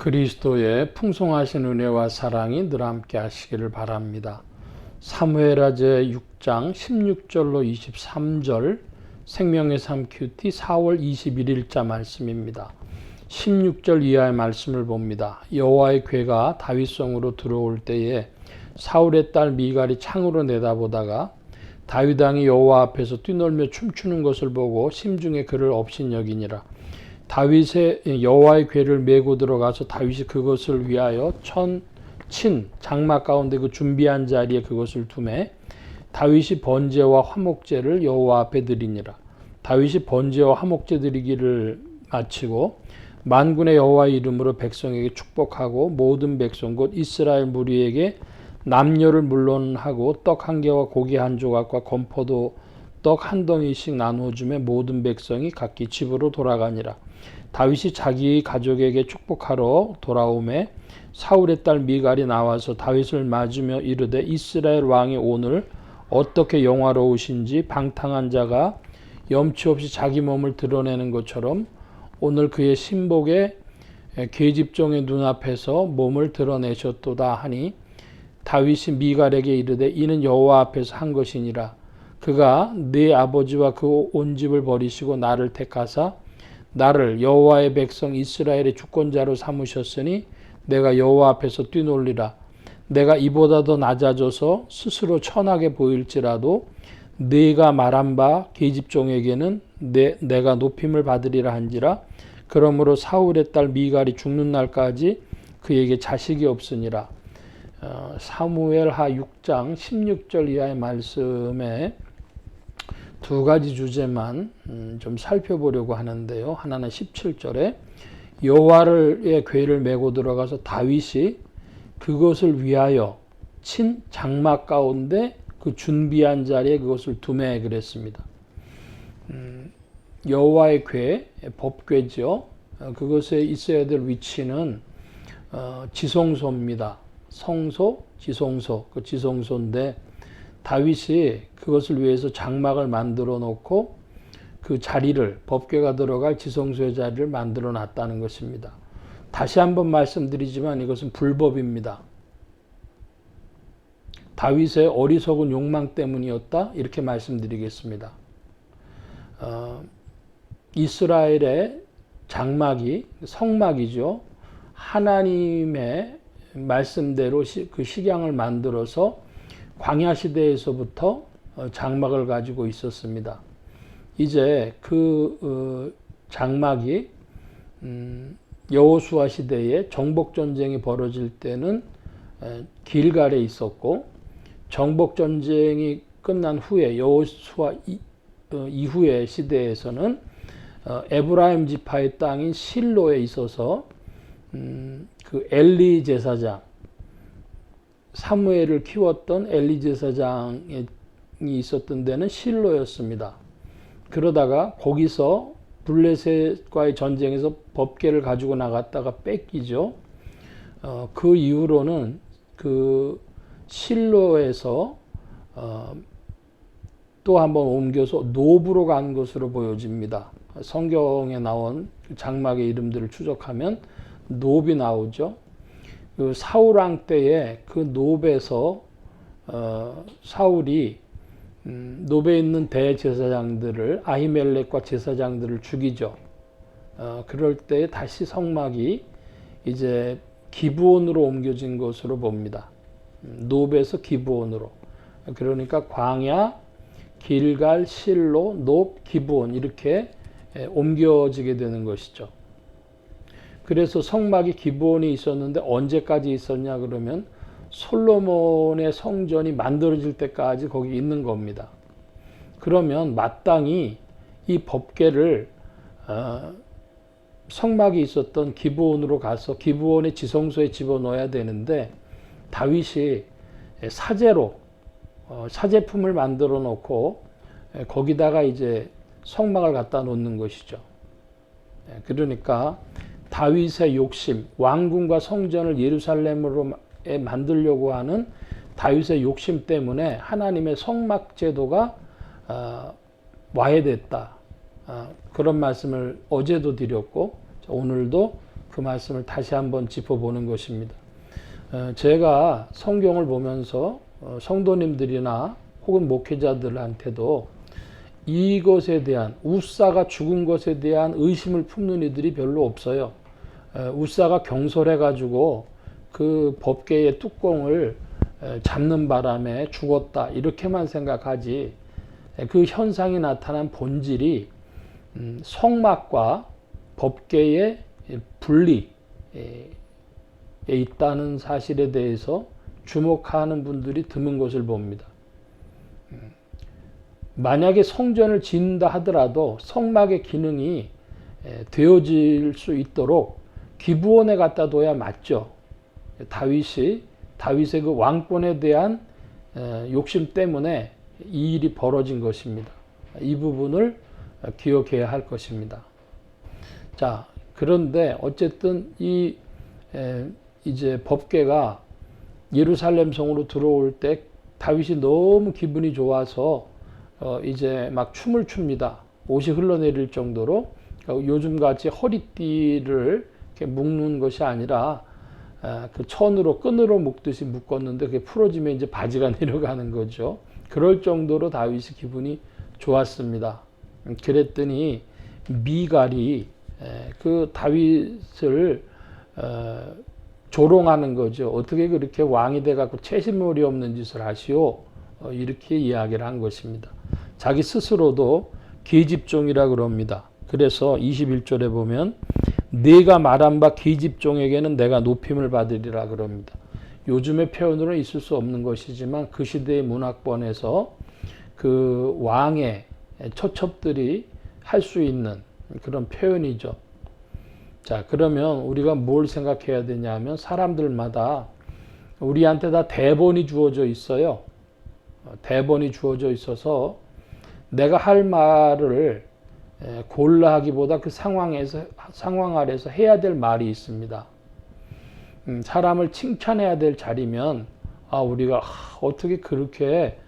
그리스도의 풍성하신 은혜와 사랑이 늘 함께 하시기를 바랍니다. 사무엘하제 6장 16절로 23절 생명의 삶 큐티 4월 21일자 말씀입니다. 16절 이하의 말씀을 봅니다. 여호와의 궤가 다윗성으로 들어올 때에 사울의 딸 미갈이 창으로 내다보다가 다윗 왕이 여호와 앞에서 뛰놀며 춤추는 것을 보고 심중에 그를 업신여기니라. 다윗의 여호와의 궤를 메고 들어가서 다윗이 그것을 위하여 친 장막 가운데 그 준비한 자리에 그것을 두매 다윗이 번제와 화목제를 여호와 앞에 드리니라. 다윗이 번제와 화목제 드리기를 마치고 만군의 여호와의 이름으로 백성에게 축복하고 모든 백성 곧 이스라엘 무리에게 남녀를 물론하고 떡 한 개와 고기 한 조각과 건포도 떡 한 덩이씩 나누어 주매 모든 백성이 각기 집으로 돌아가니라. 다윗이 자기 가족에게 축복하러 돌아오매 사울의 딸 미갈이 나와서 다윗을 맞으며 이르되 이스라엘 왕이 오늘 어떻게 영화로우신지 방탕한 자가 염치 없이 자기 몸을 드러내는 것처럼 오늘 그의 신복의 계집종의 눈앞에서 몸을 드러내셨도다 하니 다윗이 미갈에게 이르되 이는 여호와 앞에서 한 것이니라. 그가 네 아버지와 그 온 집을 버리시고 나를 택하사 나를 여호와의 백성 이스라엘의 주권자로 삼으셨으니 내가 여호와 앞에서 뛰놀리라. 내가 이보다 더 낮아져서 스스로 천하게 보일지라도 네가 말한 바 계집종에게는 내가 높임을 받으리라 한지라. 그러므로 사울의 딸 미갈이 죽는 날까지 그에게 자식이 없으니라. 사무엘하 6장 16절 이하의 말씀에 두 가지 주제만 좀 살펴보려고 하는데요. 하나는 17절에 여호와의 궤를 메고 들어가서 다윗이 그것을 위하여 친 장막 가운데 그 준비한 자리에 그것을 두매 그랬습니다. 여호와의 궤, 법궤죠. 그것에 있어야 될 위치는 지성소입니다. 성소, 지성소, 그 지성소인데 다윗이 그것을 위해서 장막을 만들어 놓고 그 자리를 법궤가 들어갈 지성소의 자리를 만들어 놨다는 것입니다. 다시 한번 말씀드리지만 이것은 불법입니다. 다윗의 어리석은 욕망 때문이었다 이렇게 말씀드리겠습니다. 이스라엘의 장막이 성막이죠. 하나님의 말씀대로 그 식양을 만들어서 광야 시대에서부터 장막을 가지고 있었습니다. 이제 그 장막이 여호수아 시대에 정복 전쟁이 벌어질 때는 길갈에 있었고 정복 전쟁이 끝난 후에 여호수아 이후의 시대에서는 에브라임 지파의 땅인 실로에 있어서 그 엘리 제사장 사무엘을 키웠던 엘리 제사장이 있었던 데는 실로였습니다. 그러다가 거기서 블레셋과의 전쟁에서 법궤를 가지고 나갔다가 뺏기죠. 그 이후로는 그 실로에서 또 한번 옮겨서 노브로 간 것으로 보여집니다. 성경에 나온 장막의 이름들을 추적하면 노비 나오죠. 그 사울 왕 때에 그 노베에서 사울이 노베에 있는 대제사장들을 아히멜렉과 제사장들을 죽이죠. 그럴 때 다시 성막이 이제 기브온으로 옮겨진 것으로 봅니다. 노베에서 기브온으로. 그러니까 광야, 길갈, 실로, 높, 기브온 이렇게 옮겨지게 되는 것이죠. 그래서 성막이 기브온이 있었는데 언제까지 있었냐 그러면 솔로몬의 성전이 만들어질 때까지 거기 있는 겁니다. 그러면 마땅히 이 법궤를 성막이 있었던 기브온으로 가서 기브온의 지성소에 집어넣어야 되는데 다윗이 사제로 사제품을 만들어 놓고 거기다가 이제 성막을 갖다 놓는 것이죠. 그러니까 다윗의 욕심, 왕궁과 성전을 예루살렘으로 만들려고 하는 다윗의 욕심 때문에 하나님의 성막 제도가 와해됐다. 그런 말씀을 어제도 드렸고 오늘도 그 말씀을 다시 한번 짚어보는 것입니다. 제가 성경을 보면서 성도님들이나 혹은 목회자들한테도 이것에 대한, 웃사가 죽은 것에 대한 의심을 품는 이들이 별로 없어요. 웃사가 경솔해가지고 그 법궤의 뚜껑을 잡는 바람에 죽었다 이렇게만 생각하지, 그 현상이 나타난 본질이 성막과 법궤의 분리에 있다는 사실에 대해서 주목하는 분들이 드문 것을 봅니다. 만약에 성전을 짓는다 하더라도 성막의 기능이 되어질 수 있도록 기브온에 갖다 둬야 맞죠. 다윗의 그 왕권에 대한 욕심 때문에 이 일이 벌어진 것입니다. 이 부분을 기억해야 할 것입니다. 자, 그런데 어쨌든 이제 법궤가 예루살렘 성으로 들어올 때 다윗이 너무 기분이 좋아서 이제 막 춤을 춥니다. 옷이 흘러내릴 정도로. 요즘같이 허리띠를 이렇게 묶는 것이 아니라 그 천으로 끈으로 묶듯이 묶었는데 그게 풀어지면 이제 바지가 내려가는 거죠. 그럴 정도로 다윗이 기분이 좋았습니다. 그랬더니 미갈이 그 다윗을 조롱하는 거죠. 어떻게 그렇게 왕이 돼갖고 채신물이 없는 짓을 하시오? 이렇게 이야기를 한 것입니다. 자기 스스로도 계집종이라 그럽니다. 그래서 21절에 보면 네가 말한 바 계집종에게는 내가 높임을 받으리라 그럽니다. 요즘의 표현으로는 있을 수 없는 것이지만 그 시대의 문학권에서 그 왕의 처첩들이 할 수 있는 그런 표현이죠. 자, 그러면 우리가 뭘 생각해야 되냐면 사람들마다 우리한테 다 대본이 주어져 있어요. 대본이 주어져 있어서 내가 할 말을 골라 하기보다 그 상황 아래서 해야 될 말이 있습니다. 사람을 칭찬해야 될 자리면 우리가 어떻게 그렇게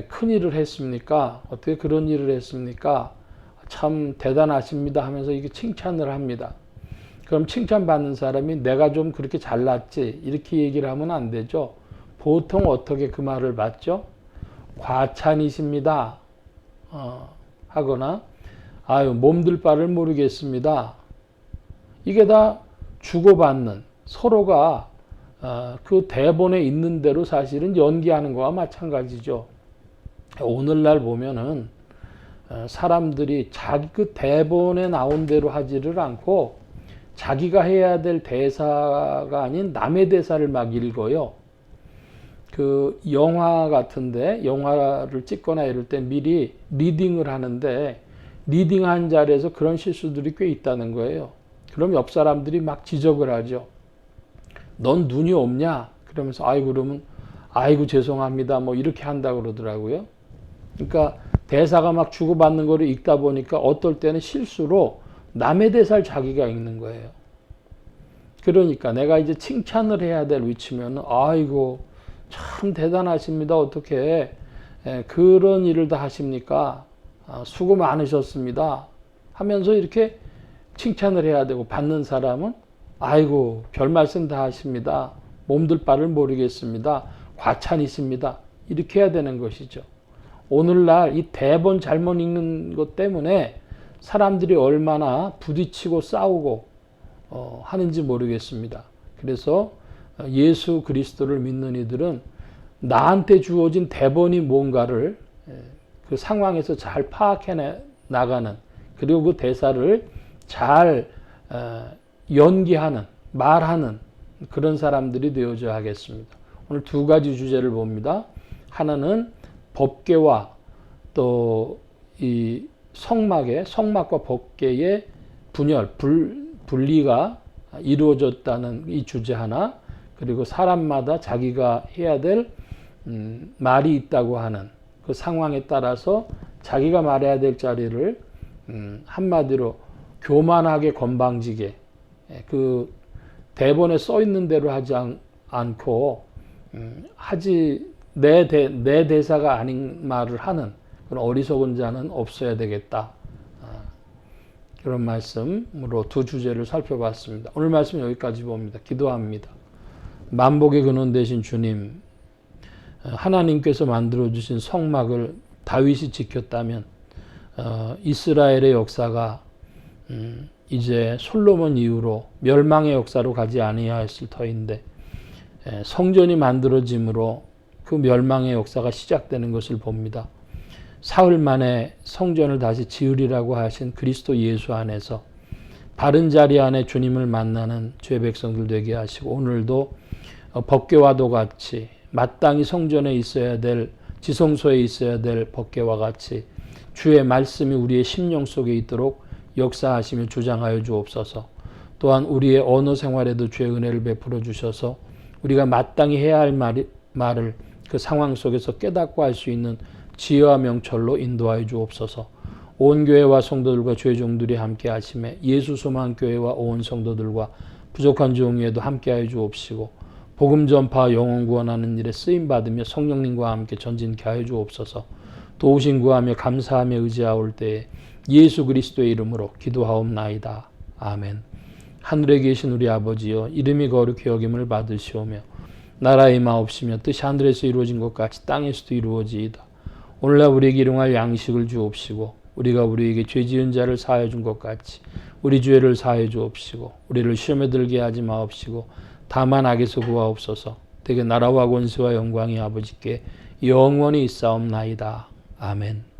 큰 일을 했습니까? 어떻게 그런 일을 했습니까? 참 대단하십니다 하면서 이게 칭찬을 합니다. 그럼 칭찬받는 사람이 내가 좀 그렇게 잘났지 이렇게 얘기를 하면 안 되죠. 보통 어떻게 그 말을 받죠? 과찬이십니다 하거나 몸둘 바를 모르겠습니다. 이게 다 주고받는, 서로가 그 대본에 있는 대로 사실은 연기하는 거와 마찬가지죠. 오늘날 보면은 사람들이 자기 그 대본에 나온 대로 하지를 않고 자기가 해야 될 대사가 아닌 남의 대사를 막 읽어요. 그 영화 같은데 영화를 찍거나 이럴 때 미리 리딩을 하는데 리딩한 자리에서 그런 실수들이 꽤 있다는 거예요. 그럼 옆 사람들이 막 지적을 하죠. 넌 눈이 없냐? 그러면서 그러면 죄송합니다 뭐 이렇게 한다 그러더라고요. 그러니까 대사가 막 주고받는 거를 읽다 보니까 어떨 때는 실수로 남의 대사를 자기가 읽는 거예요. 그러니까 내가 이제 칭찬을 해야 될 위치면은 참 대단하십니다. 어떻게 그런 일을 다 하십니까? 수고 많으셨습니다. 하면서 이렇게 칭찬을 해야 되고, 받는 사람은 별 말씀 다 하십니다. 몸둘 바를 모르겠습니다. 과찬이십니다. 이렇게 해야 되는 것이죠. 오늘날 이 대본 잘못 읽는 것 때문에 사람들이 얼마나 부딪히고 싸우고 하는지 모르겠습니다. 그래서 예수 그리스도를 믿는 이들은 나한테 주어진 대본이 뭔가를 그 상황에서 잘 파악해 나가는, 그리고 그 대사를 잘 연기하는, 말하는 그런 사람들이 되어줘야 하겠습니다. 오늘 두 가지 주제를 봅니다. 하나는 법궤와 또 이 성막과 법궤의 분리가 이루어졌다는 이 주제 하나, 그리고 사람마다 자기가 해야 될 말이 있다고 하는 그 상황에 따라서 자기가 말해야 될 자리를 한마디로 교만하게 건방지게 그 대본에 써 있는 대로 하지 않고 내 대사가 아닌 말을 하는 그런 어리석은 자는 없어야 되겠다. 그런 말씀으로 두 주제를 살펴봤습니다. 오늘 말씀 여기까지 봅니다. 기도합니다. 만복의 근원 되신 주님, 하나님께서 만들어주신 성막을 다윗이 지켰다면 이스라엘의 역사가 이제 솔로몬 이후로 멸망의 역사로 가지 아니하였을 터인데 성전이 만들어짐으로 그 멸망의 역사가 시작되는 것을 봅니다. 사흘 만에 성전을 다시 지으리라고 하신 그리스도 예수 안에서 바른 자리 안에 주님을 만나는 죄 백성들 되게 하시고 오늘도 법궤와도 같이 마땅히 성전에 있어야 될 지성소에 있어야 될 법궤와 같이 주의 말씀이 우리의 심령 속에 있도록 역사하시며 주장하여 주옵소서. 또한 우리의 언어 생활에도 주의 은혜를 베풀어 주셔서 우리가 마땅히 해야 할 말을 그 상황 속에서 깨닫고 할 수 있는 지혜와 명철로 인도하여 주옵소서. 온 교회와 성도들과 주의 종들이 함께 하심에 예수 소망 교회와 온 성도들과 부족한 종에도 함께 하여 주옵시고 복음 전파 영혼 구원하는 일에 쓰임 받으며 성령님과 함께 전진케 하여 주옵소서. 도우심 구하며 감사하며 의지하올 때에 예수 그리스도의 이름으로 기도하옵나이다. 아멘. 하늘에 계신 우리 아버지여, 이름이 거룩히 여김을 받으시오며 나라의 마옵시며 뜻이 하늘에서 이루어진 것 같이 땅에서도 이루어지이다. 오늘날 우리에게 일용할 양식을 주옵시고 우리가 우리에게 죄 지은 자를 사하여 준 것 같이 우리 죄를 사하여 주옵시고 우리를 시험에 들게 하지 마옵시고 다만 악에서 구하옵소서. 대개 나라와 권세와 영광이 아버지께 영원히 있사옵나이다. 아멘.